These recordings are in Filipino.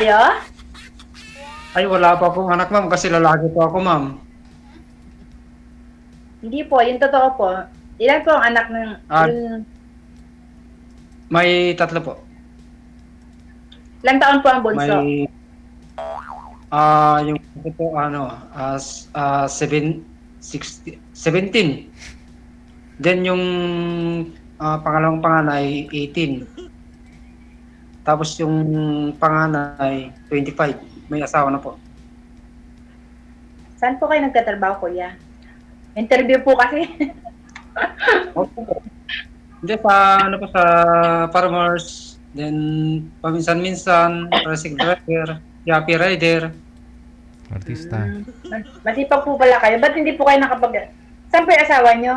Kayo? Ay, wala pa akong anak, ma'am, kasi lalaki po ako, ma'am. Hindi po, yung totoo po. Ilan po ang anak ng Ah, yung may tatlo po. ilang taon po ang bunso? May, yung ito po, ano, 17. Then yung pangalawang panganay, 18. Tapos yung panganay, 25. May asawa na po. Saan po kayo nagtatrabaho, kuya? Interview po kasi. Opo po. Hindi, ano po, sa farmers, then paminsan-minsan, tricycle driver, Yapi rider. Artista. Masipag po pala kayo. Ba't hindi po kayo nakapag... Saan po yung asawa nyo?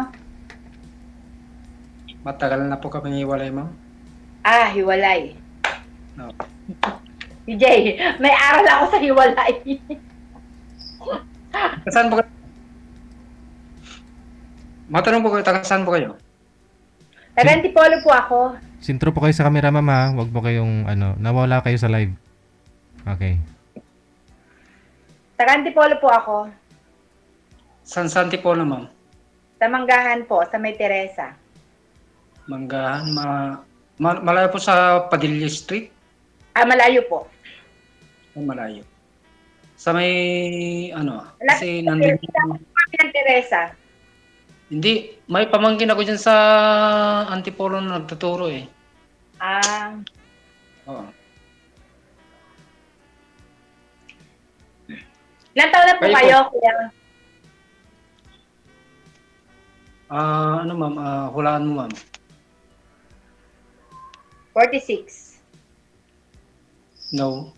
Matagal na po kami hiwalay, ma'am. Ah, hiwalay. No. Si Jay, may aral ako sa hiwalay. Saan po kayo? Matanong po kayo, taga saan po kayo? Taga-Antipolo po ako. Sintro po kayo sa camera, ma'am, ha? Huwag po kayong, nawala kayo sa live. Okay. Taga-Antipolo po ako. San Tipolo, ma'am? Sa Manggahan po, sa May Teresa. Manggahan, malayo po sa Padilla Street? Ah, malayo po. Ay, malayo. Sa may, kasi Malapit nandun, sa kami ng Teresa. hindi, may pamangkin ako dyan sa Antipolo na nagtuturo eh. Ah, Oo. ilang taon na po Kayo po? kayo, kuya? Ma'am, hulaan mo, ma'am. 46. No.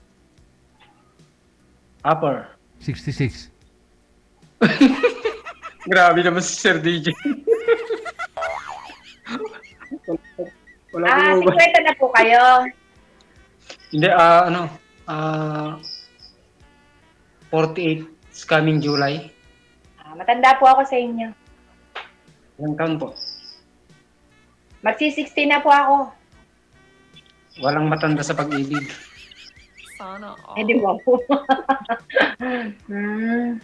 Upper. 66. Grabe naman si Sir DJ. Wala Ah, po ba? 50 na po kayo. Hindi, 48 is coming July. Ah, matanda po ako sa inyo. Ilang taon po? Magsi-60 na po ako. Walang matanda sa pag-ibig. Eh, di ba po? hmm.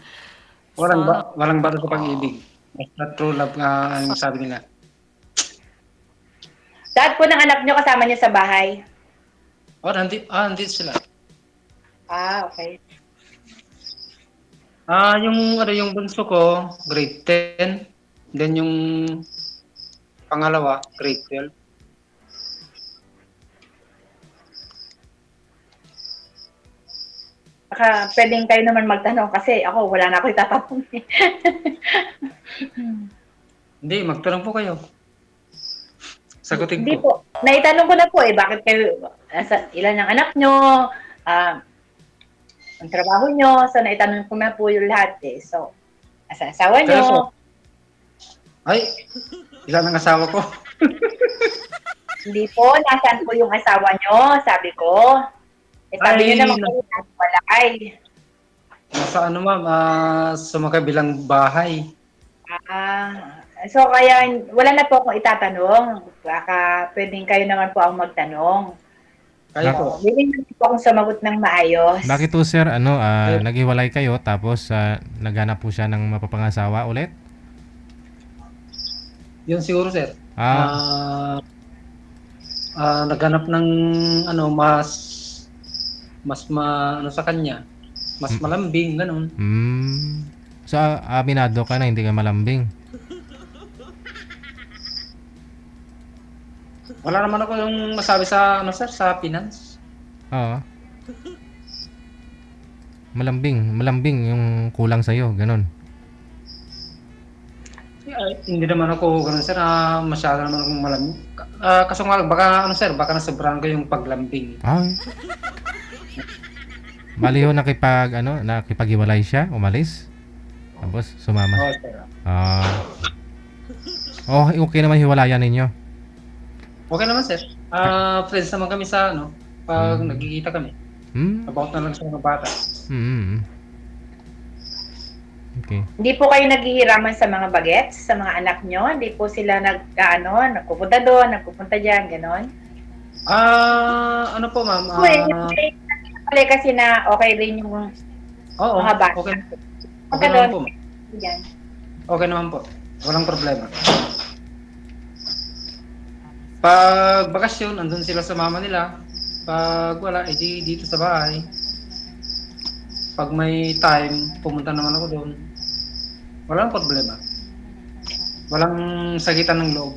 Walang bata sa pag-ibig. Basta true love nga ang sabi nila. Lahat po ng anak nyo kasama nyo sa bahay. Oh, nandito sila. Ah, okay. Yung bunso ko, grade 10. Then yung pangalawa, grade 12. Baka pwedeng kayo naman magtanong kasi ako wala na ako itatanong. Hindi, magtanong po kayo. Sagutin Hindi ko. po. Naitanong ko na po bakit kayo, ilan ang anak nyo, ang trabaho nyo, so naitanong ko na po yung lahat eh. So, asa asawa nyo, Seryoso? Ay, ilan ang asawa ko? hindi po, nasaan po yung asawa nyo, sabi ko. Eh, sabi nyo Ay, naman kayo walay. Nasa ma'am, sa makabilang bahay. So kaya wala na po akong itatanong. Baka pwedeng kayo naman po ang magtanong. Kayo Bak- po. Willing naman po akong sumagot ng maayos. Bakit po, sir, naghiwalay kayo tapos naghanap po siya ng mapapangasawa ulit? Yun siguro, sir. Naghanap ng sa kanya. Mas malambing, ganun. So, aminado ka na hindi ka malambing. Wala naman ako yung masabi sa, sir, sa finance. Oo. Malambing yung kulang sa'yo, ganun. Hindi naman ako ganun, sir. Masyado naman akong malambing. Kaso nga, baka nasobrahan ko yung paglambing. Ay. Bali ho, nakipag-iwalay siya, umalis. Tapos, sumama. Oo, sir. Okay naman hiwalayan ninyo. Okay naman, sir. Friends naman kami sa, pag nagkikita kami. About na lang sa mga bata. Okay. Hindi po kayo naghihiraman sa mga bagets, sa mga anak nyo? Hindi po sila nagpupunta doon, nagpupunta dyan, gano'n? Ano po, ma'am? Uy, hiwalay kasi na okay rin yung Oo, mga bata. okay. Pagka Okay naman po. doon, yan. Okay naman po. Walang problema. Pag bakasyon, andun sila sa mama nila. Pag wala, edi dito sa bahay. Pag may time, pumunta naman ako doon. Walang problema. Walang sagitan ng loob.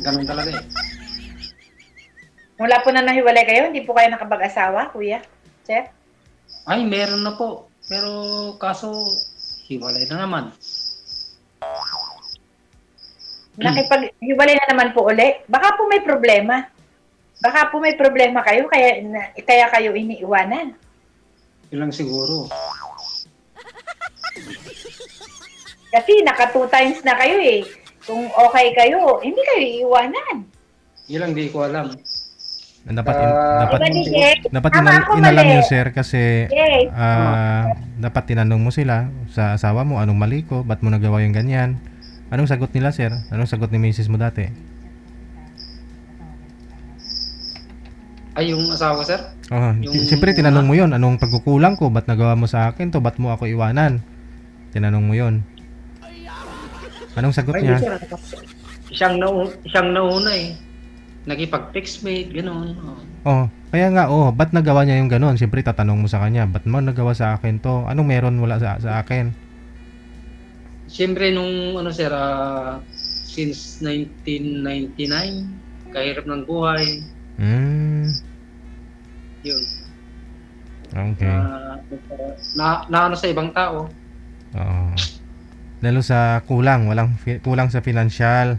Ganun talaga eh. Mula po na nahiwalay kayo, hindi po kayo nakapag-asawa, kuya? Chef? Ay, meron na po. Pero kaso, hiwalay na naman. Nakipag-hiwalay na naman po uli. Baka po may problema. Baka po may problema kayo, kaya kayo iniiwanan. Ilang siguro. Kasi naka 2 times na kayo eh. Kung okay kayo, hindi kayo iiwanan. Ilang di ko alam. Dapat Iba ni Jay. dapat Tama ako, inalam mali. yun, sir, kasi Yes. dapat tinanong mo sila sa asawa mo, anong mali ko, ba't mo nagawa yung ganyan? Anong sagot nila, sir? Anong sagot ni misis mo dati? Ay, yung asawa, sir? Oh, Yung- siyempre tinanong mo yon, anong pagkukulang ko, ba't nagawa mo sa akin to, ba't mo ako iwanan? Tinanong mo yon. Anong sagot Ay, niya? sir. Siyang nauna eh. Nakipag-text mate, gano'n. Oh, kaya nga, ba't nagawa niya yung ganon? Siyempre tatanong mo sa kanya, ba't mo nagawa sa akin to? Anong meron wala sa akin? Siyempre nung sir, since 1999, kahirap ng buhay, yun. Okay. Na sa ibang tao. Oo. Lalo sa kulang sa financial.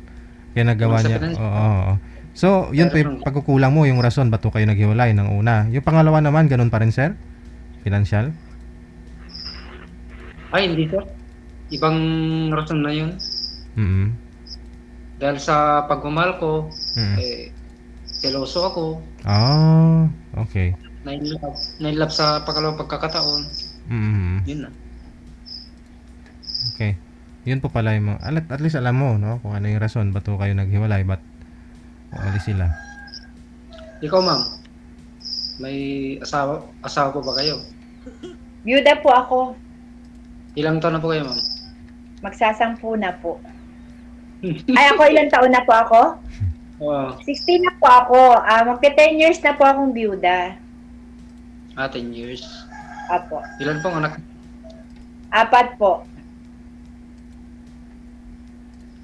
Kaya nagawa Kulang sa niya. financial. Oo. So, yun pa yung pagkukulang mo, yung rason ba't po kayo naghiwalay ng una. Yung pangalawa naman, ganun pa rin, sir? Financial? Ay, hindi sir. Ibang rason na yun. Mm-hmm. Dahil sa pagmamahal ko, Mm. seloso ako. Okay. Nainlove sa pangalawang pagkakataon. Mm-hmm. Yun na. Okay. Yun po pala yung at least alam mo, no? Kung ano yung rason, ba't po kayo naghiwalay, ba't umalis sila. Ikaw, ma'am, may asawa po ba kayo? Byuda po ako. Ilang taon na po kayo, ma'am? Magsasampu na po. Ay, ako ilang taon na po ako? 16 na po ako. Magte 10 years na po akong byuda. 10 years. Apo. Ilan pong anak? 4 po.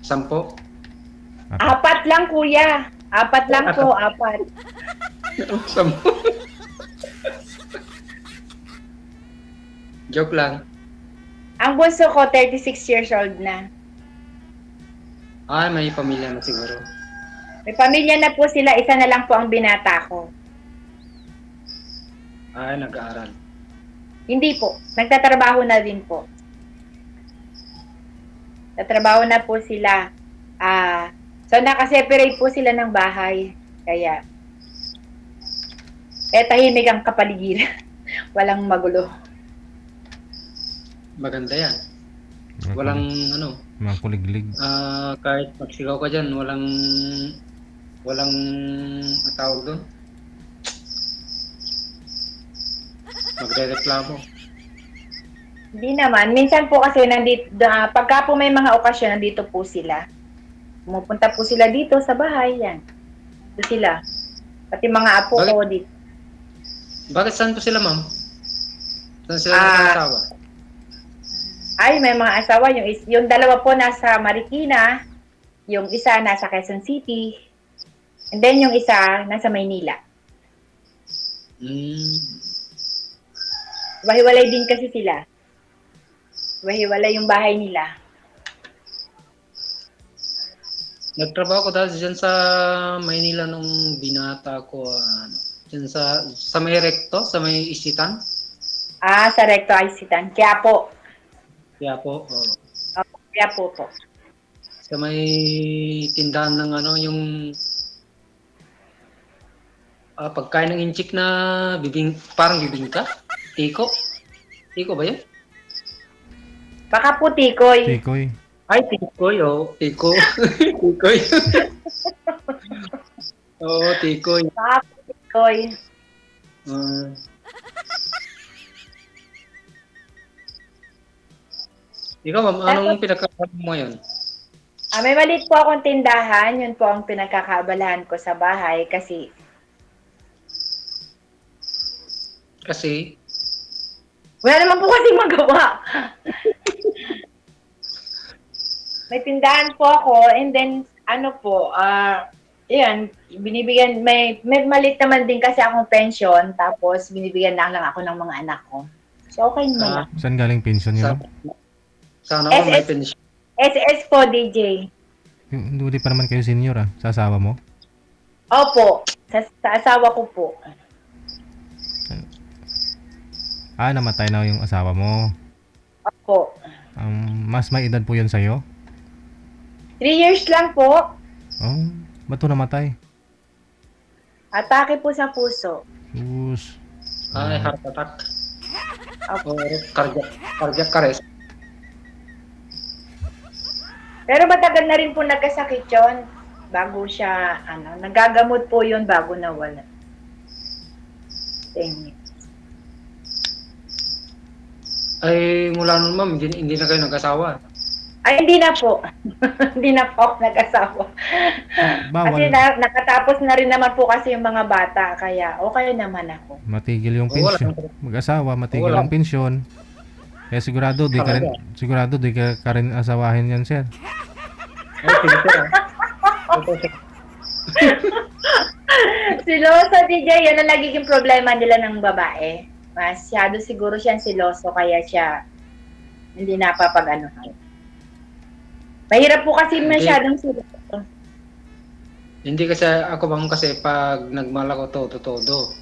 10? 4 lang, kuya. 4 lang po, 4. 10. Joke lang. Ang bunso ko, 36 years old na. Ay, may pamilya na siguro. May pamilya na po sila, isa na lang po ang binata ko. Ay, nag-aaral. Hindi po, nagtatrabaho na din po. Tatrabaho na po sila. So nakaseparate po sila ng bahay. Kaya, tahimik ang kapaligiran. Walang magulo. Maganda yan. Walang mga kuliglig. kahit magsigaw ka dyan, walang tawag doon. Magre-reklamo. Hindi naman. Minsan po kasi nandito, pagka po may mga okasyon, nandito po sila. Pumupunta po sila dito sa bahay. Yan. Dito sila. Pati mga apo ko dito. Bakit saan po sila, ma'am? Saan sila nag-asawa? Ay, may mga asawa. Yung dalawa po nasa Marikina. Yung isa nasa Quezon City. And then yung isa nasa Maynila. Wahiwalay din kasi sila. Wahiwalay yung bahay nila. Nagtrabaho ko dati dyan sa Maynila nung binata ko. Dyan sa may Recto, sa may Isitan. Sa Recto Isitan. Quiapo. Quiapo. Quiapo po. Sa may tindahan ng yung pagkain ng inchik na parang bibingka. Tiko. Tiko ba yun? Baka po tikoy. Tikoy. Ay, tikoy, Tiko. Tikoy. Oo, tikoy. Baka po tikoy. Ikaw, ma'am, anong pinagkakaroon mo ngayon? May maliit po akong tindahan, yun po ang pinagkakaabalahan ko sa bahay kasi Kasi, wala naman po kasi magawa. May tindahan po ako and then ano po, yan, binibigyan, may maliit naman din kasi akong pension tapos binibigyan lang ako ng mga anak ko. So okay naman lang. Saan galing pension sa, nyo? sana ko may SS. pension. SS po, DJ. Hindi pa naman kayo senior sa asawa mo? Opo, sa asawa ko po. Namatay na yung asawa mo. Opo. Mas may edad po yun sa'yo? 3 years lang po. Oh, ba't to namatay? Atake po sa puso. Sus. Ay, heart attack. Opo. Or cardiac arrest. Pero matagal na rin po nagkasakit yun. Bago siya, nagagamot po yun bago nawala. 10 years. Ay, mula nun, ma'am, hindi na kayo nag-asawa. Ay, hindi na po. Hindi na po ako nag-asawa. Kasi Bawal nakatapos na rin naman po kasi yung mga bata. Kaya okay naman ako. matigil yung Oo, wala. pensyon. Mag-asawa, matigil Wala. ang pensyon. Kaya sigurado di ka rin, ka rin asawahin yan, sir. Ay, sige, sir. Ito, sir. Siloso, DJ, yan ang nagiging problema nila ng babae. Masyado siguro siyang siloso, kaya siya hindi napapag-anuhan. Mahirap po kasi Hindi. masyadong siloso. Hindi kasi ako, ma'am, kasi pag nagmahal ako todo.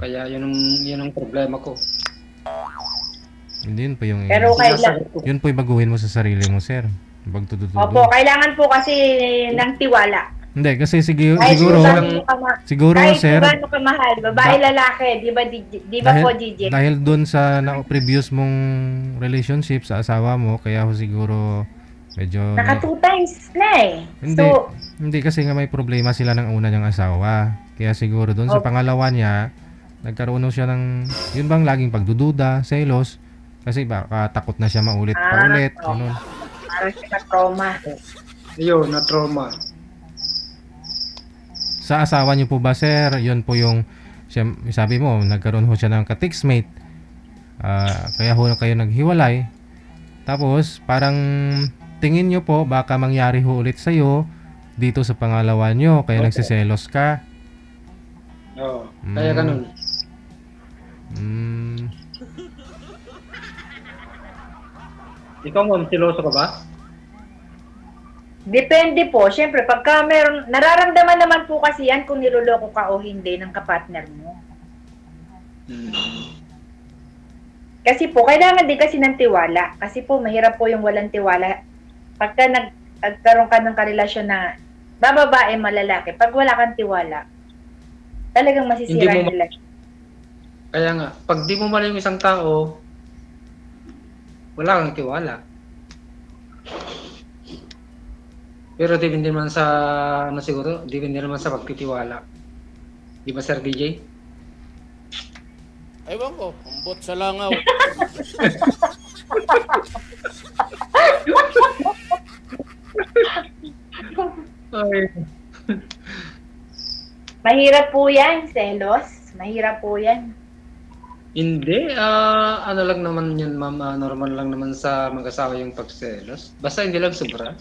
Kaya yun ang problema ko. Hindi yun po yung Pero kailangan, Sinasagot ko. yun po ibaguhin mo sa sarili mo, sir. Pagtututudo. opo, kailangan po kasi ng tiwala. Hindi kasi siguro Kahit siguro kung gaano ka siguro kahit sir kung gaano ka mahal, babae, lalaki, di ba po, DJ? dahil doon sa previous mong relationship sa asawa mo kaya ho siguro medyo Naka 2 times na eh. hindi So, hindi kasi nga may problema sila ng una niyang asawa. Kaya siguro doon sa Okay. pangalawa niya nagkaroon siya ng yun bang laging pagdududa, selos kasi baka takot na siya paulit paulit, oo. ganun. parang siya na-trauma. Yun, na-trauma. Sa asawa niyo po ba, sir? Yun po yung sabi mo, nagkaroon ho siya ng ka-textmate. Kaya ho kayo naghiwalay. Tapos, parang tingin niyo po baka mangyari ho ulit sa'yo dito sa pangalawa niyo. Kaya Okay. nagsiselos ka. Oo, kaya ganun. Ikaw, ma'am, siloso ka ba? Depende po. Siyempre, pagka meron, nararamdaman naman po kasi yan kung niloloko ka o hindi ng kapartner mo. Kasi po, kailangan din kasi ng tiwala. Kasi po, mahirap po yung walang tiwala. Pagka nagkaroon ka ng karelasyon na bababae, malalaki, pag wala kang tiwala, talagang masisira Hindi mo yung relasyon. Kaya nga, pag di mo mali yung isang tao, wala kang tiwala. Pero depende naman sa, siguro, depende naman sa pagtitiwala. Di ba, Sir DJ? Ewan ko, umbot sa langaw. Ay. Mahirap po yan, selos. Mahirap po yan. Hindi, ano lang naman yun, ma'am, normal lang naman sa mag-asawa yung pagselos. Basta hindi lang sobra.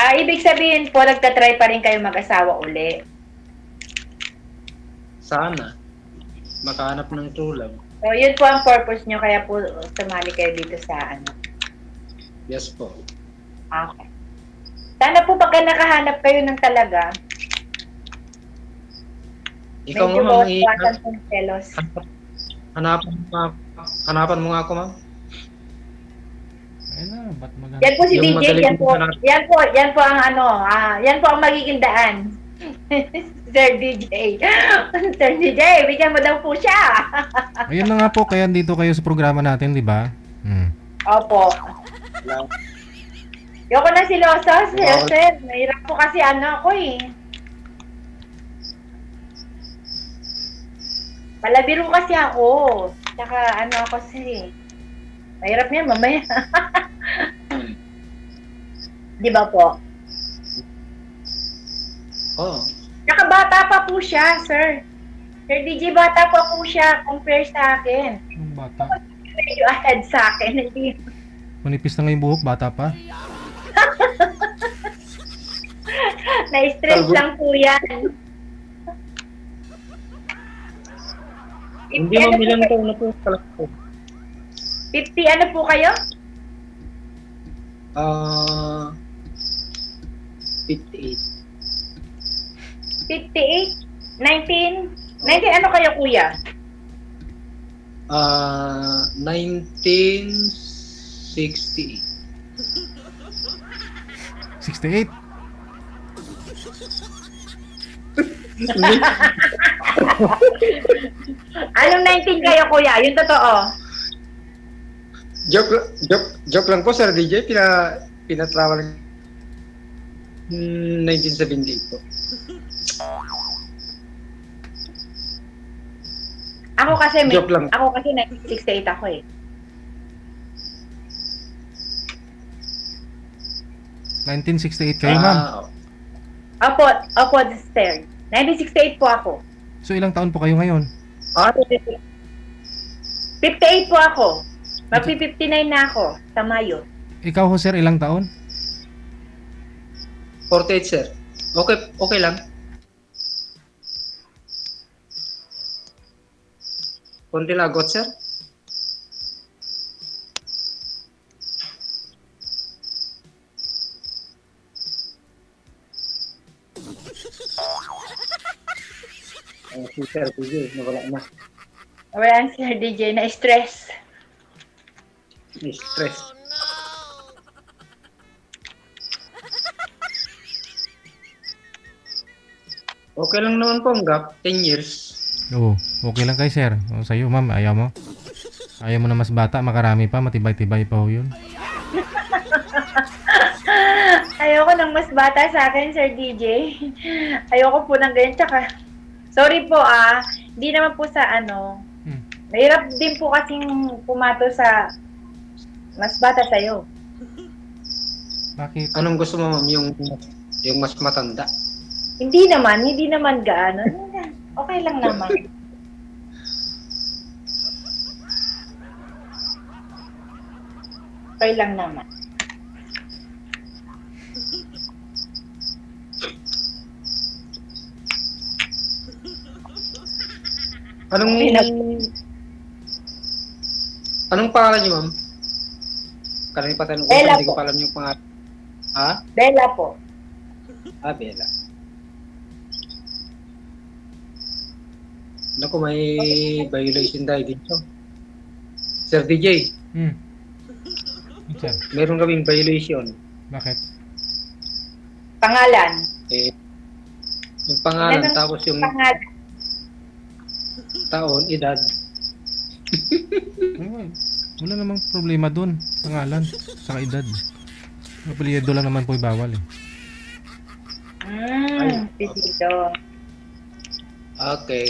Ibig sabihin po, nagtatry pa rin kayo mag-asawa uli. Sana. Makahanap ng true love. So, yun po ang purpose nyo, kaya po sumali kayo dito sa ano. Yes po. Okay. Sana po pagka nakahanap kayo ng talaga, Ikaw medyo ma'am, bawasan po ng selos. hanapan mo nga ako, ma'am. Ayun na, ba't maganda? Yan po si Yung DJ, madaling yan po ang ano, yan po ang magiging daan. Sir DJ. Sir DJ, bigyan mo daw po siya. Ayun na nga po, kaya dito kayo sa programa natin, di ba? Opo. Yoko na si Losos, sir. Mahirap po kasi ano ako eh. Palabiro kasi ako. Tsaka ano ako kasi. Mahirap yan mamaya. Di ba po? Oo. Saka bata pa po siya, sir. Sir DJ, bata pa po siya compare sa akin. Yung bata. Medyo ahead sa akin. Hindi. Manipis na nga yung buhok, bata pa. Na-stress Kalbo. lang po yan. Hindi 50 ano ma'am, po ilang kayo? taon na po pala po. 50 ano po kayo? 58. 58? 19? 19 ano kayo, kuya? 1968. 68. Anong 19 kayo, kuya? Yung totoo. Joke lang po, Sir DJ. Pinatravel 1978 po. Joke lang. Ako kasi 1968 ako eh. 1968 kayo, ma'am. Opo, sir. 1968 po ako. So, ilang taon po kayo ngayon? 58 po ako. Magpi-59 na ako sa Mayo. Ikaw ho, sir, ilang taon? 48, sir. Okay lang. Konti lagot, sir. Si Sir DJ, nawala na. Wala ang Sir DJ na stress. May stress. Okay lang naman po ang gap, 10 years. Oo, okay lang kay sir. O, sa'yo, ma'am, ayaw mo? Ayaw mo na mas bata, makarami pa, matibay-tibay pa ho yun. Ayoko ng mas bata sa akin, Sir DJ. Ayoko po ng ganyan. Tsaka, sorry po hindi naman po sa mahirap din po kasing pumato sa mas bata sa'yo. Bakit? Anong gusto mo, ma'am? Yung mas matanda? Hindi naman gaano. Okay lang naman. Okay lang naman. Anong pangalan niyo, ma'am? Karami pa tanong ko, Bella hindi ko po. pa alam yung pangalan. Ha? Bella po. Bella. Naku, may violation tayo dito. Sir DJ, Sir, meron kaming violation. bakit? Pangalan. Yung pangalan, Yan ang tapos yung Pangalan. taon, edad. Wala namang problema dun. Pangalan, saka edad. Apelyido lang naman po bawal eh. Dito. Okay.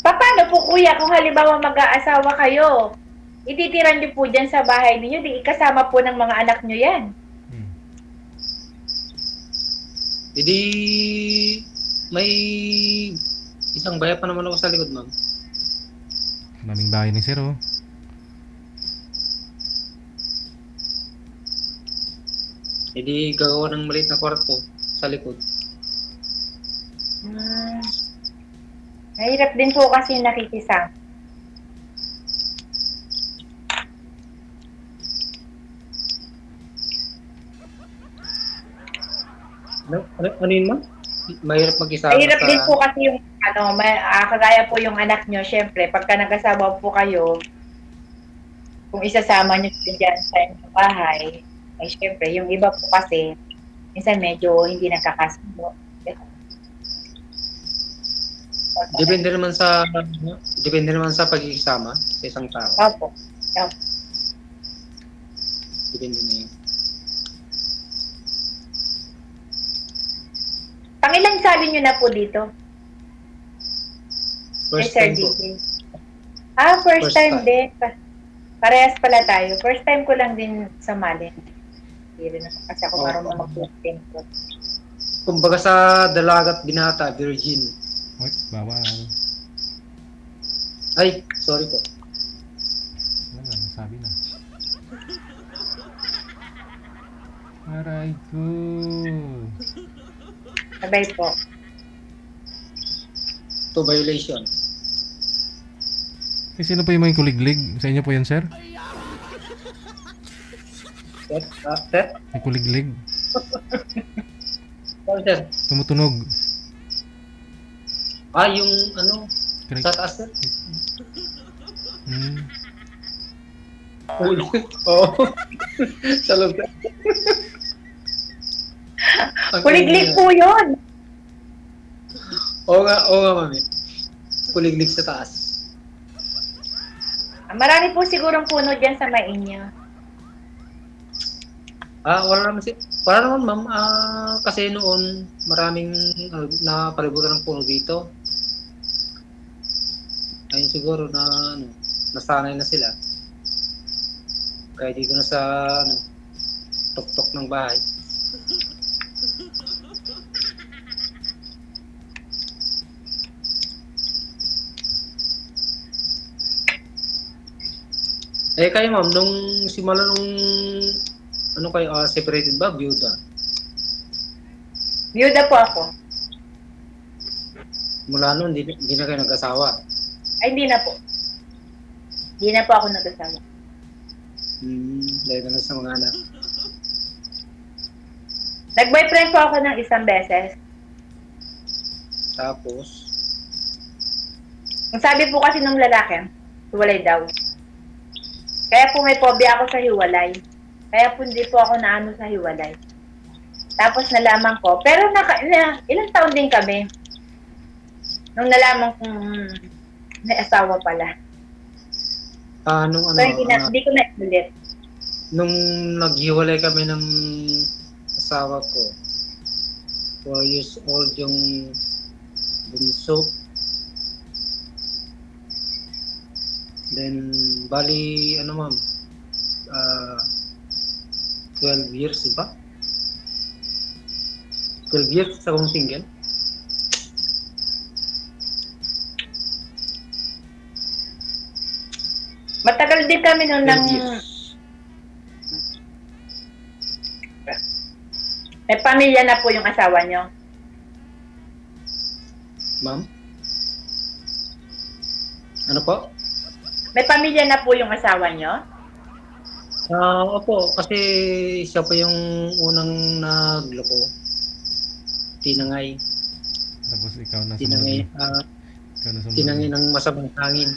Paano po kuya kung halimbawa mag-aasawa kayo? Ititiran niyo po dyan sa bahay ninyo, di ikasama po ng mga anak niyo yan. Hindi, may isang bayan pa naman ako sa likod, ma'am. Daming bahay ni sir oh. Hindi gagawa ng maliit na kwarto sa likod. Mahirap din po kasi nakikisama. Ano yun, ma'am? Mahirap mag-isama Mahirap sa... din po kasi yung kagaya po yung anak nyo, syempre, pagka nag-asawa po kayo, kung isasama nyo dyan sa inyong bahay, ay syempre, yung iba po kasi, minsan medyo hindi nagkakasundo. Depende naman sa pagkikisama sa isang tao. Opo. Depende na yun. Pangilang sali nyo na po dito? First Sir time po. DJ. First First time time. din. Parehas pala tayo. First time ko lang din sumali. Hindi rin naman kasi ako Oo. marunong mag-team ko. Kumbaga sa dalagat binata, virgin. Uy, bawal. Ay, sorry po. Wala, nasabi na. Aray ko. Sabay po. To violation. Eh, sino po yung may kuliglig? Sa inyo po yun, sir? Sir? May kuliglig? Sorry, sir. Tumutunog. Yung Correct. sa taas, sir? Hmm. Oo. Sa loob, sir. Kuliglig po yun! Oo nga, mami. Kuliglig sa taas. Marami po sigurong puno dyan sa mainyo. Wala naman, ma'am. Kasi noon, maraming napalibutan ng puno dito. Ayun siguro na, nasanay na sila. Kaya dito na sa, tok-tok ng bahay. Kayo ma'am, nung simula nung kayo, separated ba, byuda? Byuda po ako. Mula noon, hindi na kayo nag-asawa. Ay, hindi na po. Hindi na po ako nag-asawa. Dahil na lang sa mga anak. Nag-boyfriend po ako ng isang beses. Tapos, Ang sabi po kasi ng lalaki, hiwalay daw. Kaya po may phobia ako sa hiwalay. Kaya po hindi po ako naano sa hiwalay. Tapos nalaman ko, pero ilang taon din kami. Nung nalaman kong may asawa pala. nung So hindi ko na ulit. nung naghiwalay kami ng asawa ko, 4 years old yung bunso. Then, bali, ma'am, 12 years, ba? 12 years sa akong single. Matagal din kami noon 12 ng... years. May pamilya na po yung asawa nyo. Ma'am? Ano po? May pamilya na po yung asawa nyo. Opo, kasi siya pa yung unang nagloko. Tinangay. Tapos ikaw na Tinangay, sumunod. Ikaw na sumunod. tinangay ng masamang hangin.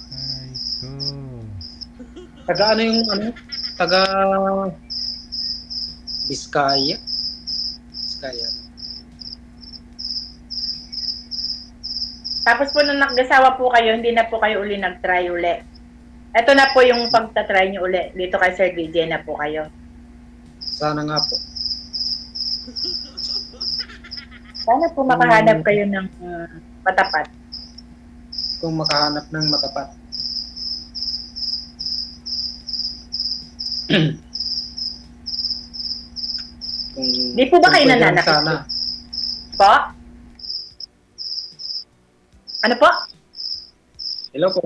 Aray ko. Taga taga Biskaya. Biskaya. Tapos po nung nag-asawa po kayo, hindi na po kayo uli nag-try uli. Ito na po yung pagta-try nyo uli. Dito kay Sir DJ na po kayo. Sana nga po. Sana po makahanap kayo ng matapat. Kung makahanap ng matapat. Di po ba kayo kung pwede lang nananakit? sana. Po? Ano po? Hello po.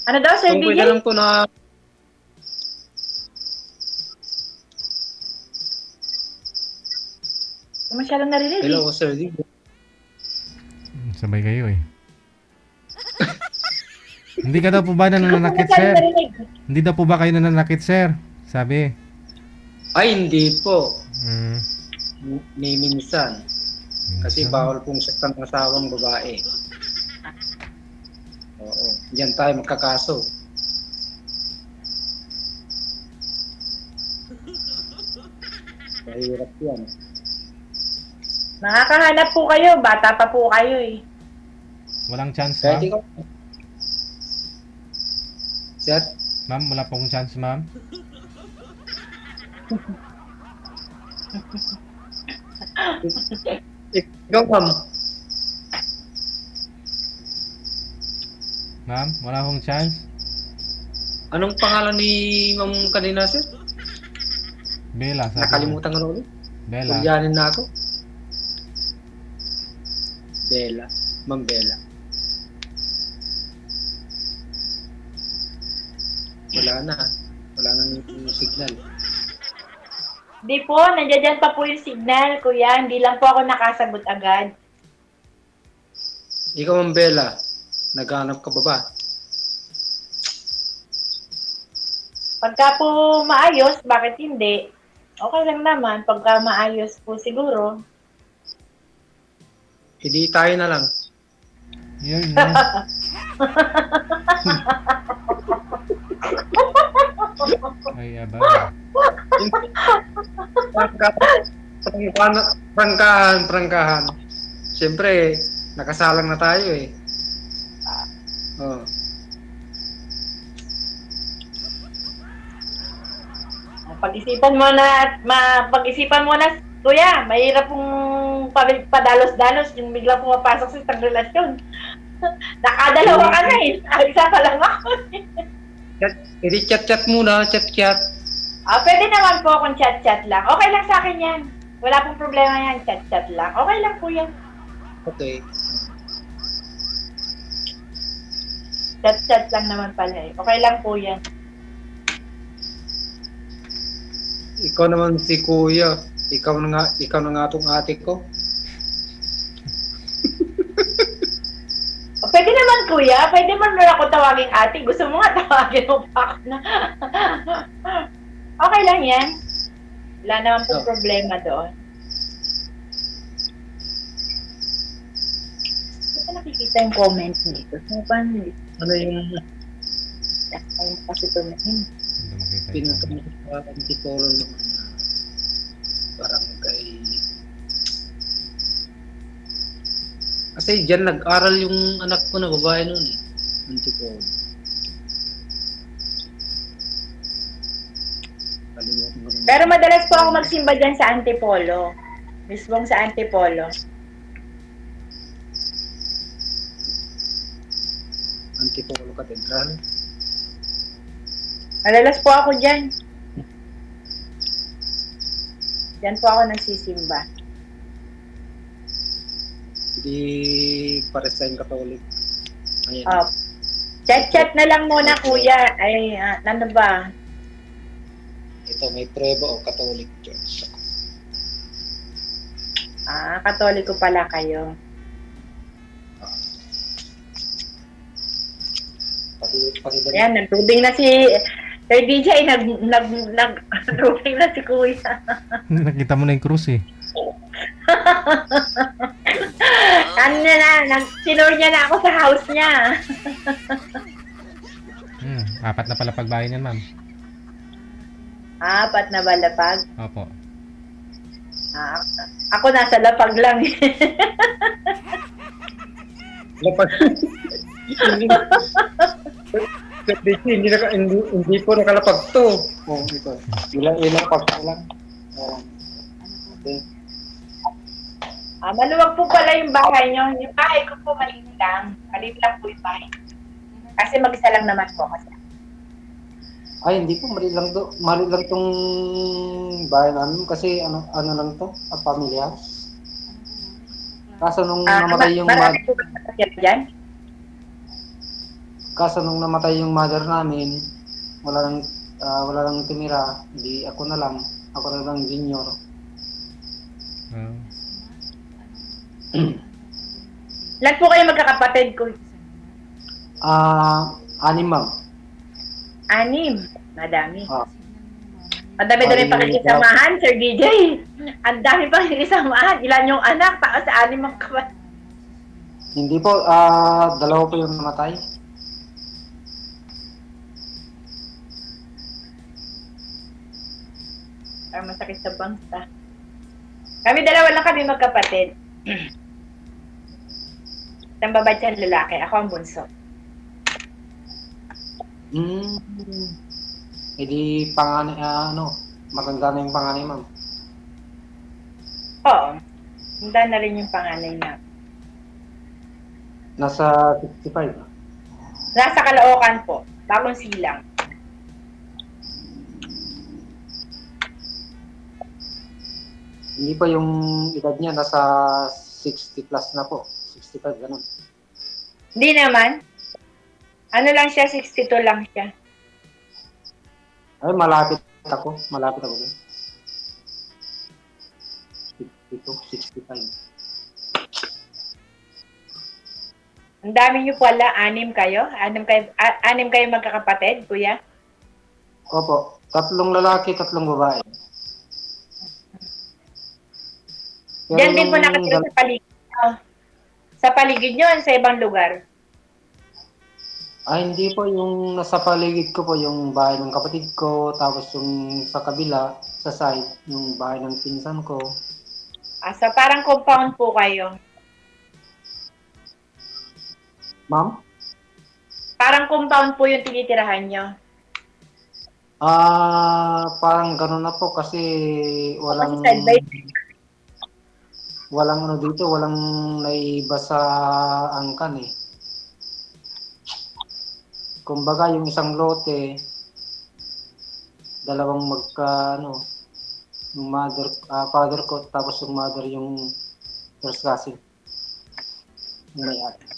Ano daw, Sir Kung DJ? pwede lang po na Masyadong narinig. hello sir. Sabay kayo eh. Hindi ka daw po ba nananakit, Masyadong sir? narinig. Hindi daw po ba kayo nananakit, sir? Sabi. Ay, hindi po. Hmm. Ni minsan. Kasi bawal pong saktan ng asawang babae. Oo. Diyan tayo magkakaso. Mahirap yan. Makakahanap po kayo. Bata pa po kayo eh. Walang chance, Kahit ma'am? ikaw. Sir? Ma'am, wala pong chance, ma'am? Ikaw, ma'am. Ma'am, wala akong chance. Anong pangalan ni ma'am kanina, sir? Bella, sabi niya. Nakalimutan ko na ulit. Bella. Tulyanin na ako. Bella. Ma'am Bella. Wala na. Wala nang signal. Hindi po, nandiyan pa po yung signal, kuya. Hindi lang po ako nakasagot agad. Ikaw, ma'am Bella. Naghanap ka ba ba? Pagka po maayos, bakit hindi? Okay lang naman. Pagka maayos po siguro. Hindi tayo na lang. Yun. Ay, aba. Prangkahan. Siyempre, nakasalang na tayo eh. Oh. Pag-isipan mo na, kuya, mahirap pong padalos-dalos yung bigla pumapasok sa isang relasyon. Nakadalawa ka na eh. Isa pa lang ako. Hindi chat-chat muna, chat-chat. Pwede naman po akong chat-chat lang. Okay lang sa akin yan. Wala pong problema yan, chat-chat lang. Okay lang po yan. Okay. Chat-chat lang naman pala eh. Okay lang po yan. Ikaw naman si Kuya. Ikaw na nga tong ate ko. Pwede naman kuya, pwede man ako tawaging ate. Gusto mo nga tawagin mo pa ako na. Okay lang yan. Wala naman po problema doon. Kasi nakikita yung comment nito. So, paano nito? Ano yung Ayun kasi ito na yun. Hindi makita pinunta yung mo sa Antipolo naman na parang kay... Kasi dyan nag-aral yung anak ko na babae noon eh. Antipolo. Kalimutan ko naman. Pero madalas po ako magsimba dyan sa Antipolo. Mismong sa Antipolo. Antipolo Cathedral. Madalas po ako dyan. Dyan po ako nagsisimba. Hindi pares tayong Katolik. Ayan. Chat-chat na lang muna kuya. Ay, ano ba? Ito, may prueba o Catholic Church. Katoliko pala kayo. Pati doon. Ayan, nagtubing na si Sir DJ, nagtubing na si kuya. Nakita mo na yung cruise eh. Ano sinur niya na ako sa house niya. 4 na pala pagbahay niyan, ma'am. 4 na ba lapag? Opo. Ako nasa lapag lang. Lapag. Hindi po nakalapag to. Oh, ito. Ilang pag lang. Okay. Maluwag po pala yung bahay niyo. Yung bahay ko po maliit lang. Maliit lang po yung bahay. Kasi mag-isa lang naman po kasi. Ay, hindi po. Mali lang tong bahay namin kasi ano lang to, pamilya. Kaso nung namatay yung marami po ba dyan? Kaso nung namatay yung mother namin, wala lang tumira. Hindi ako na lang junior. Ilan po kayo magkakapatid ko? 6, ma'am. 6. Madami. Ah. Madami-dami pakikisamahan, Sir DJ. Ang dami pakikisamahan. Ilan yung anak? Tapos 6 ang kapatid. Hindi po, 2 po yung namatay. Parang masakit sa bangsa. Kami 2 lang kami magkapatid. Isang babae at lalaki. Ako ang bunso. E di panganay, matanda na yung panganay, ma'am. Oo. Handa na rin yung panganay na. Nasa 65. Nasa Caloocan po. Bagong Silang. Hindi pa yung edad niya, nasa 60 plus na po. 65, ganun. Hindi naman. Ano lang siya, 62 lang siya. Ay, malapit ako. Malapit ako dun. 62, 65. Ang dami niyo pala, 6 kayo? 6 kayo magkakapatid, kuya? Opo, 3 lalaki, 3 babae. Pero Diyan din po yung nakatira sa paligid nyo. Sa paligid nyo, sa ibang lugar. hindi po, yung nasa paligid ko po, yung bahay ng kapatid ko, tapos yung sa kabila, sa side, yung bahay ng pinsan ko. So parang compound po kayo. Ma'am? Parang compound po yung tinitirahan nyo. Parang ganun na po kasi walang Kasi side by walang ano dito, walang naiba sa angkan eh. Kumbaga yung isang lote, dalawang yung father ko, tapos yung mother yung first cousin. Yung may-ari.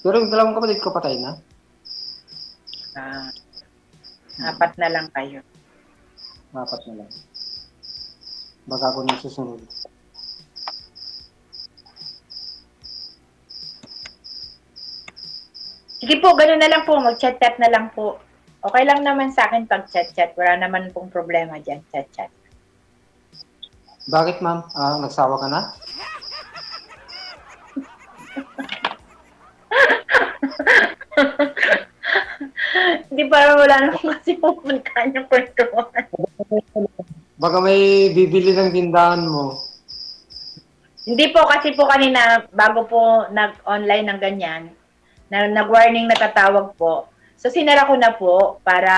Pero yung dalawang kapatid ko patay na. 4 na lang kayo. 4 na lang. Baka ako nang susunod. Sige po, gano'n na lang po. Mag-chat-chat na lang po. Okay lang naman sa akin pag chat-chat. Wala naman pong problema dyan. Chat-chat. Bakit ma'am? Nagsawa ka na? Hindi para wala naman kasi pupuntahan yung kwentuhan. Baka may bibili ng tindahan mo. Hindi po kasi po kanina, bago po nag-online ng ganyan, nag-warning na tatawag po. So sinara ko na po para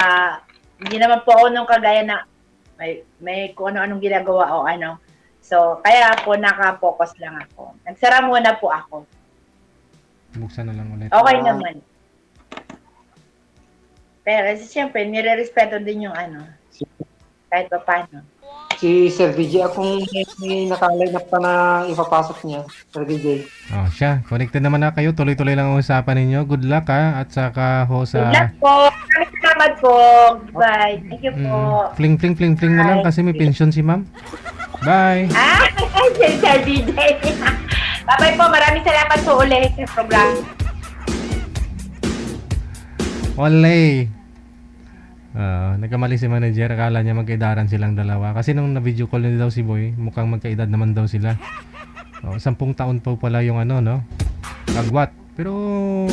hindi naman po ako nung kagaya na may kung ano-anong ginagawa o ano. So kaya po naka-focus lang ako. Nagsara muna po ako. Buksan na lang ulit. Okay naman. Pero siyempre, nire-respeto din yung ano, kahit pa paano. Si Sir DJ, akong may nakaline up pa na ipapasok niya. Sir DJ. Oh, siya. Connected naman na kayo. Tuloy-tuloy lang ang usapan ninyo. Good luck ha. At saka ho Good sa... luck po. Maraming salamat po. Bye. Thank you po. Fling, fling, fling, fling na lang kasi may pension si ma'am. Bye! Sir DJ. Bye-bye po. Maraming salamat po ulit sa program. Olay! Nagkamali si manager. Akala niya magkaidaran silang dalawa. Kasi nung na-video call niya daw si Boy, mukhang magkaedad naman daw sila. 10 taon pa pala yung ano, no? Agwat. Pero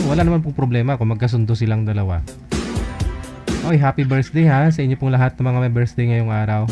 wala naman pong problema kung magkasundo silang dalawa. Oy, happy birthday ha sa inyo pong lahat ng mga may birthday ngayong araw.